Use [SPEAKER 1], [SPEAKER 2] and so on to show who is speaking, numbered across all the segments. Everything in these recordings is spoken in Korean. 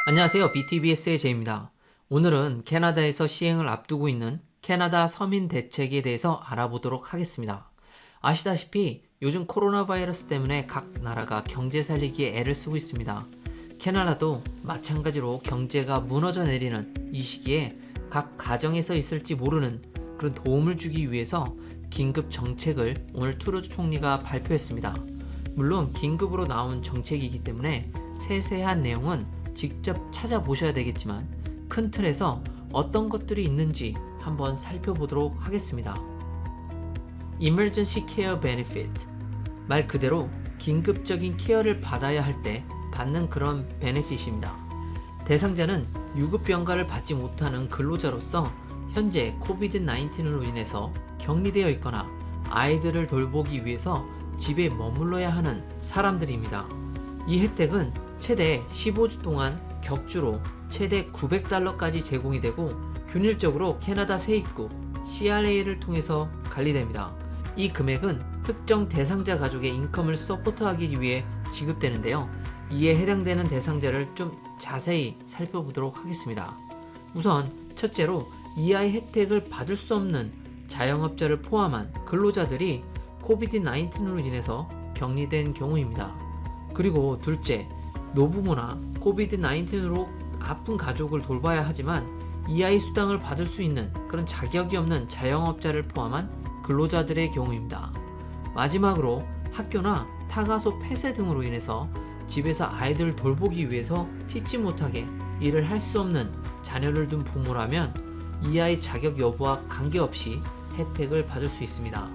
[SPEAKER 1] 안녕하세요. BTBS의 제이입니다. 오늘은 캐나다에서 시행을 앞두고 있는 캐나다 서민 대책에 대해서 알아보도록 하겠습니다. 아시다시피 요즘 코로나 바이러스 때문에 각 나라가 경제 살리기에 애를 쓰고 있습니다. 캐나다도 마찬가지로 경제가 무너져 내리는 이 시기에 각 가정에서 있을지 모르는 그런 도움을 주기 위해서 긴급 정책을 오늘 트루도 총리가 발표했습니다. 물론 긴급으로 나온 정책이기 때문에 세세한 내용은 직접 찾아보셔야 되겠지만 큰 틀에서 어떤 것들이 있는지 한번 살펴보도록 하겠습니다. Emergency Care Benefit, 말 그대로 긴급적인 케어를 받아야 할 때 받는 그런 베네핏입니다. 대상자는 유급병가를 받지 못하는 근로자로서 현재 코비드-19로 인해서 격리되어 있거나 아이들을 돌보기 위해서 집에 머물러야 하는 사람들입니다. 이 혜택은 최대 15주 동안 격주로 최대 $900까지 제공이 되고 균일적으로 캐나다 세입국 CRA를 통해서 관리됩니다. 이 금액은 특정 대상자 가족의 인컴을 서포트하기 위해 지급되는데요. 이에 해당되는 대상자를 좀 자세히 살펴보도록 하겠습니다. 우선 첫째로 이하의 혜택을 받을 수 없는 자영업자를 포함한 근로자들이 코비드-19로 인해서 격리된 경우입니다. 그리고 둘째, 노부모나 코비드-19으로 아픈 가족을 돌봐야 하지만 이하의 수당을 받을 수 있는 그런 자격이 없는 자영업자를 포함한 근로자들의 경우입니다. 마지막으로 학교나 타가소 폐쇄 등으로 인해서 집에서 아이들을 돌보기 위해서 피치 못하게 일을 할 수 없는 자녀를 둔 부모라면 이하의 자격 여부와 관계없이 혜택을 받을 수 있습니다.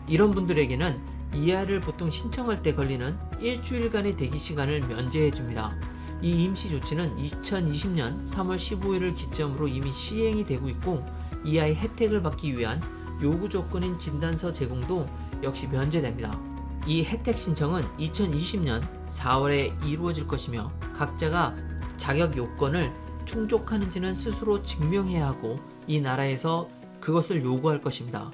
[SPEAKER 1] 이런 분들에게는 이하를 보통 신청할 때 걸리는 일주일간의 대기 시간을 면제해 줍니다. 이 임시 조치는 2020년 3월 15일을 기점으로 이미 시행이 되고 있고 이하의 혜택을 받기 위한 요구 조건인 진단서 제공도 역시 면제됩니다. 이 혜택 신청은 2020년 4월에 이루어질 것이며 각자가 자격 요건을 충족하는지는 스스로 증명해야 하고 이 나라에서 그것을 요구할 것입니다.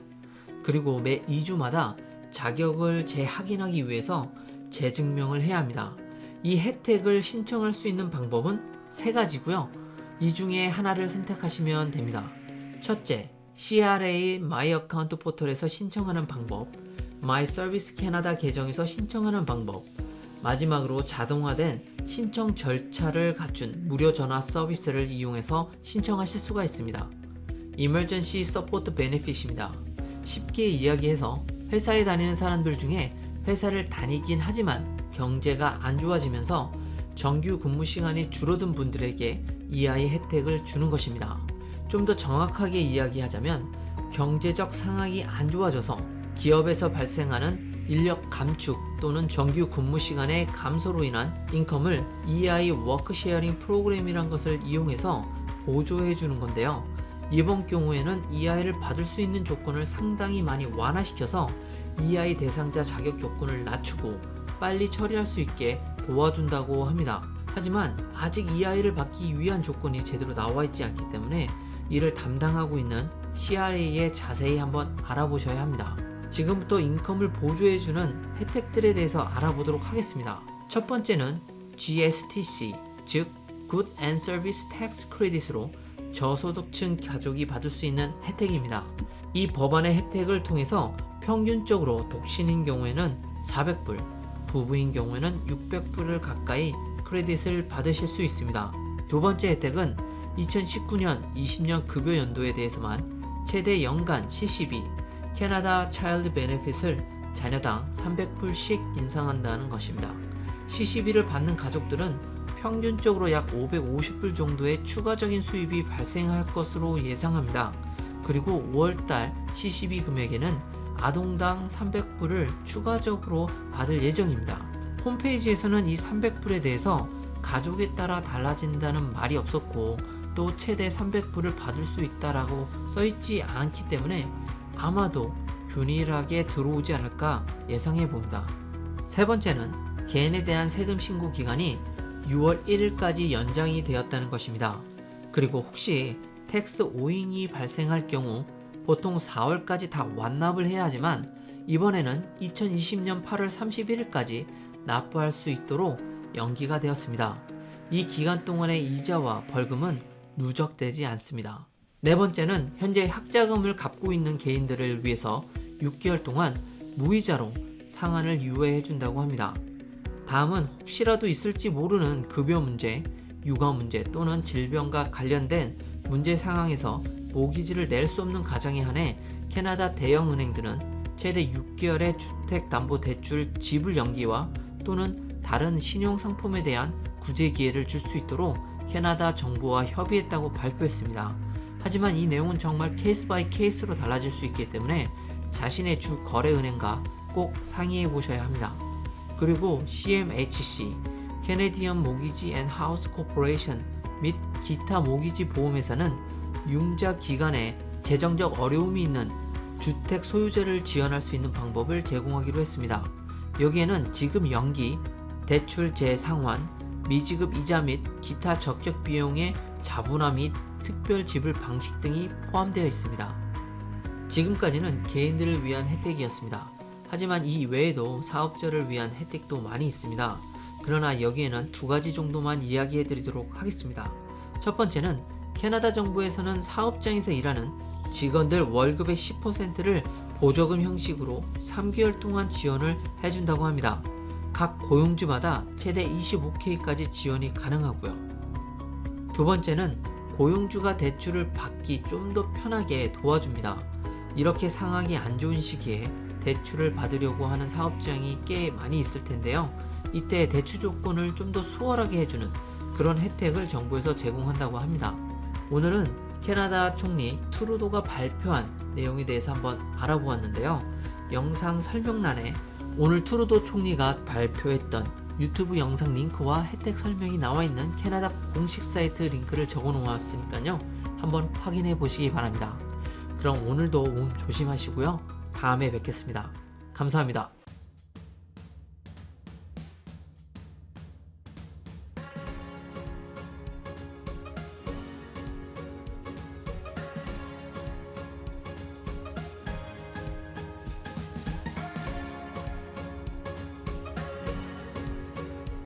[SPEAKER 1] 그리고 매 2주마다 자격을 재확인하기 위해서 재증명을 해야 합니다. 이 혜택을 신청할 수 있는 방법은 세 가지고요. 이 중에 하나를 선택하시면 됩니다. 첫째, CRA 마이 어카운트 포털에서 신청하는 방법, 마이 서비스 캐나다 계정에서 신청하는 방법, 마지막으로 자동화된 신청 절차를 갖춘 무료 전화 서비스를 이용해서 신청하실 수가 있습니다. Emergency Support Benefit입니다. 쉽게 이야기해서 회사에 다니는 사람들 중에 회사를 다니긴 하지만 경제가 안 좋아지면서 정규 근무 시간이 줄어든 분들에게 이하의 혜택을 주는 것입니다. 좀 더 정확하게 이야기하자면 경제적 상황이 안 좋아져서 기업에서 발생하는 인력 감축 또는 정규 근무 시간의 감소로 인한 인컴을 EI 워크 쉐어링 프로그램이란 것을 이용해서 보조해 주는 건데요. 이번 경우에는 EI를 받을 수 있는 조건을 상당히 많이 완화시켜서 EI 대상자 자격 조건을 낮추고 빨리 처리할 수 있게 도와준다고 합니다. 하지만 아직 EI를 받기 위한 조건이 제대로 나와 있지 않기 때문에 이를 담당하고 있는 CRA에 자세히 한번 알아보셔야 합니다. 지금부터 인컴을 보조해주는 혜택들에 대해서 알아보도록 하겠습니다. 첫 번째는 GSTC, 즉 Good and Service Tax Credit으로 저소득층 가족이 받을 수 있는 혜택입니다. 이 법안의 혜택을 통해서 평균적으로 독신인 경우에는 400불, 부부인 경우에는 600불을 가까이 크레딧을 받으실 수 있습니다. 두 번째 혜택은 2019년 20년 급여 연도에 대해서만 최대 연간 CCB, 캐나다 차일드 베네핏을 자녀당 300불씩 인상한다는 것입니다. CCB를 받는 가족들은 평균적으로 약 550불 정도의 추가적인 수입이 발생할 것으로 예상합니다. 그리고 5월달 CCB 금액에는 아동당 300불을 추가적으로 받을 예정입니다. 홈페이지에서는 이 300불에 대해서 가족에 따라 달라진다는 말이 없었고 또 최대 300불을 받을 수 있다라고 써있지 않기 때문에 아마도 균일하게 들어오지 않을까 예상해 봅니다. 세 번째는 개인에 대한 세금 신고 기간이 6월 1일까지 연장이 되었다는 것입니다. 그리고 혹시 텍스 오인이 발생할 경우 보통 4월까지 다 완납을 해야 하지만 이번에는 2020년 8월 31일까지 납부할 수 있도록 연기가 되었습니다. 이 기간 동안의 이자와 벌금은 누적되지 않습니다. 네 번째는 현재 학자금을 갚고 있는 개인들을 위해서 6개월 동안 무이자로 상환을 유예해 준다고 합니다. 다음은 혹시라도 있을지 모르는 급여 문제, 육아 문제 또는 질병과 관련된 문제 상황에서 모기지를 낼 수 없는 가정에 한해 캐나다 대형 은행들은 최대 6개월의 주택담보대출 지불 연기와 또는 다른 신용상품에 대한 구제 기회를 줄 수 있도록 캐나다 정부와 협의했다고 발표했습니다. 하지만 이 내용은 정말 케이스 바이 케이스로 달라질 수 있기 때문에 자신의 주 거래은행과 꼭 상의해 보셔야 합니다. 그리고 CMHC, Canadian Mortgage and House Corporation 및 기타 모기지 보험회사는 융자 기간에 재정적 어려움이 있는 주택 소유자를 지원할 수 있는 방법을 제공하기로 했습니다. 여기에는 지급 연기, 대출 재상환, 미지급 이자 및 기타 적격 비용의 자본화 및 특별 지불 방식 등이 포함되어 있습니다. 지금까지는 개인들을 위한 혜택이었습니다. 하지만 이 외에도 사업자를 위한 혜택도 많이 있습니다. 그러나 여기에는 두 가지 정도만 이야기해 드리도록 하겠습니다. 첫 번째는 캐나다 정부에서는 사업장에서 일하는 직원들 월급의 10%를 보조금 형식으로 3개월 동안 지원을 해준다고 합니다. 각 고용주마다 최대 25K까지 지원이 가능하고요. 두 번째는 고용주가 대출을 받기 좀 더 편하게 도와줍니다. 이렇게 상황이 안 좋은 시기에 대출을 받으려고 하는 사업장이 꽤 많이 있을 텐데요. 이때 대출 조건을 좀 더 수월하게 해주는 그런 혜택을 정부에서 제공한다고 합니다. 오늘은 캐나다 총리 트루도가 발표한 내용에 대해서 한번 알아보았는데요. 영상 설명란에 오늘 트루도 총리가 발표했던 유튜브 영상 링크와 혜택 설명이 나와 있는 캐나다 공식 사이트 링크를 적어 놓았으니까요. 한번 확인해 보시기 바랍니다. 그럼 오늘도 몸 조심하시고요. 다음에 뵙겠습니다. 감사합니다.